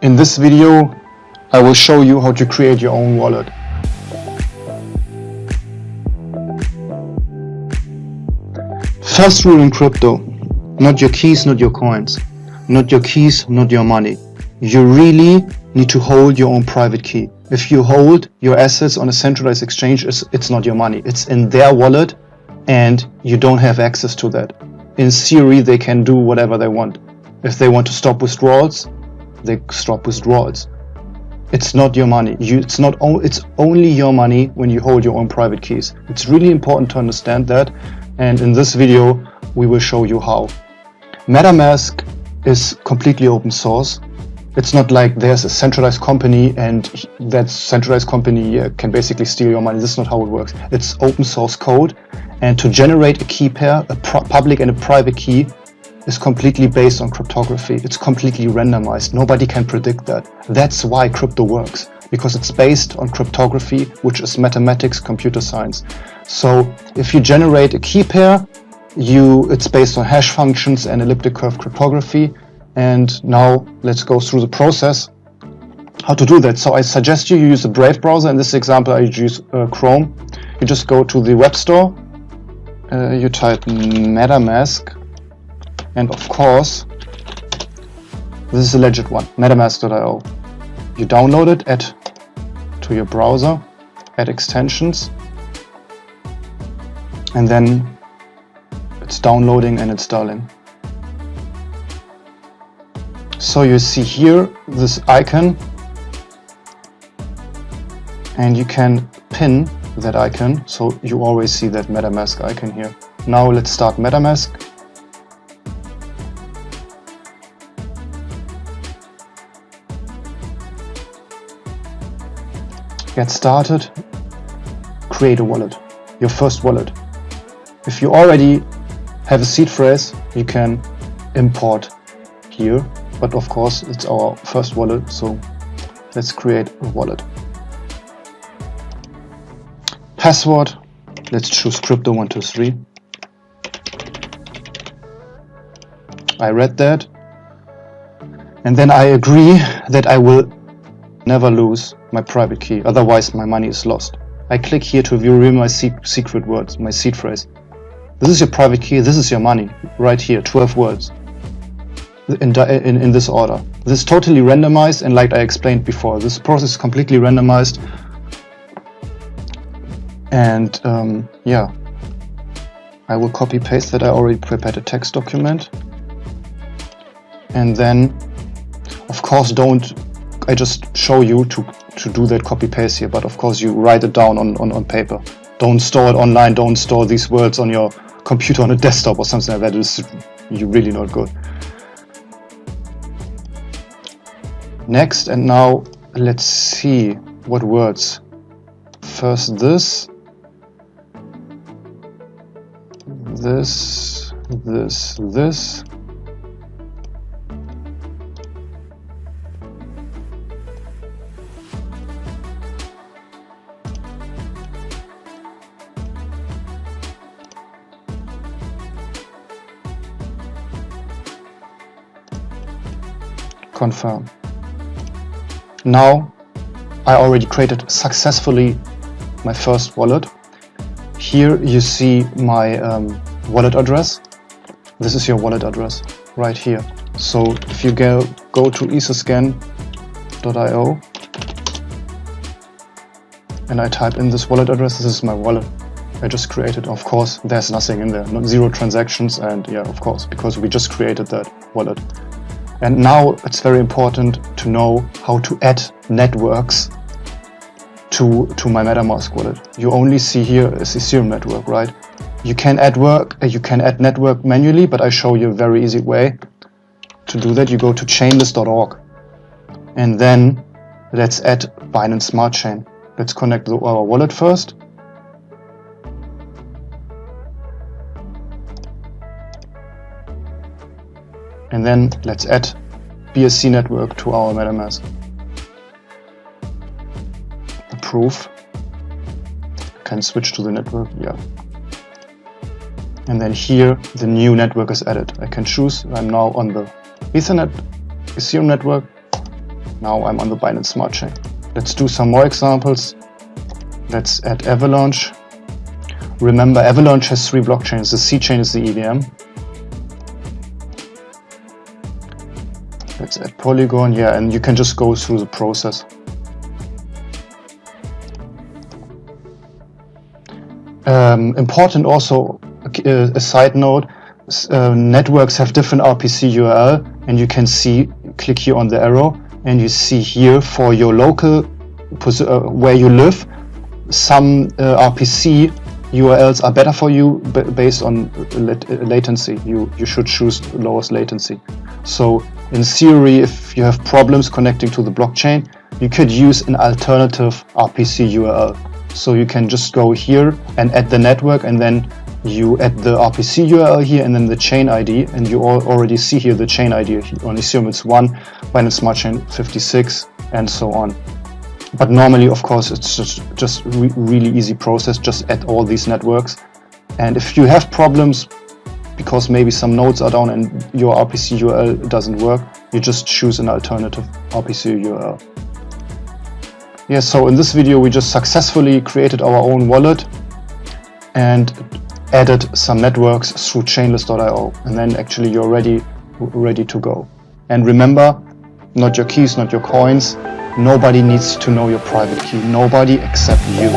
In this video, I will show you how to create your own wallet. First rule in crypto: not your keys, not your coins. Not your keys, not your money. You really need to hold your own private key. If you hold your assets on a centralized exchange, it's not your money. It's in their wallet and you don't have access to that. In theory, they can do whatever they want. If they want to stop withdrawals, they stop withdrawals. It's not your money. It's only your money when you hold your own private keys. It's really important to understand that, and in this video we will show you how. Metamask is completely open source. It's not like there's a centralized company and that centralized company can basically steal your money. This is not how it works. It's open source code, and to generate a key pair, a public and a private key, is completely based on cryptography. It's completely randomized. Nobody can predict that. That's why crypto works, because it's based on cryptography, which is mathematics, computer science. So if you generate a key pair, it's based on hash functions and elliptic curve cryptography. And now let's go through the process how to do that. So I suggest you use the Brave browser. In this example, I use Chrome. You just go to the web store, you type Metamask, and of course this is a legit one, metamask.io. You download it, add to your browser, add extensions, and then it's downloading and installing. So you see here this icon, and you can pin that icon, so you always see that Metamask icon here. Now let's start Metamask. Get started, create a wallet, your first wallet. If you already have a seed phrase, you can import here, but of course it's our first wallet, so let's create a wallet. Password, let's choose crypto123. I read that, and then I agree that I will never lose my private key, otherwise my money is lost. I click here to view my secret words, my seed phrase. This is your private key, this is your money, right here, 12 words in this order. This is totally randomized, and like I explained before, this process is completely randomized. And yeah, I will copy paste that. I already prepared a text document, and then of course I just show you to do that copy paste here, but of course you write it down on paper. Don't store it online, don't store these words on your computer on a desktop or something like that. It's really not good. Next, and now let's see what words. First this, confirm. Now I already created successfully my first wallet. Here you see my wallet address. This is your wallet address right here. So if you go to etherscan.io and I type in this wallet address, this is my wallet I just created. Of course there's nothing in there, zero transactions, and yeah, of course, because we just created that wallet. And now it's very important to know how to add networks to my Metamask wallet. You only see here a Ethereum network, right? You can add network manually, but I show you a very easy way to do that. You go to chainless.org, and then let's add Binance Smart Chain. Let's connect our wallet first. And then let's add BSC network to our Metamask. Approve. Can switch to the network, yeah. And then here the new network is added. I can choose, I'm now on the Ethereum network, Now I'm on the Binance Smart Chain. Let's do some more examples. Let's add Avalanche. Remember, Avalanche has 3 blockchains. The C chain is the EVM. Let's add Polygon. Yeah, and you can just go through the process. Important also, a side note, networks have different RPC URL, and you can see, click here on the arrow, and you see here for your local, where you live, some RPC URLs are better for you based on latency. You should choose lowest latency. So in theory, if you have problems connecting to the blockchain, you could use an alternative RPC URL. So you can just go here and add the network, and then you add the RPC URL here and then the chain ID, and you already see here the chain ID. On Ethereum it's 1, Binance Smart Chain 56, and so on. But normally, of course, it's just really easy process. Just add all these networks, and if you have problems because maybe some nodes are down and your RPC URL doesn't work, you just choose an alternative RPC URL. Yeah, so in this video we just successfully created our own wallet and added some networks through Chainless.io, and then actually you're ready to go. And remember, not your keys, not your coins. Nobody needs to know your private key. Nobody except you.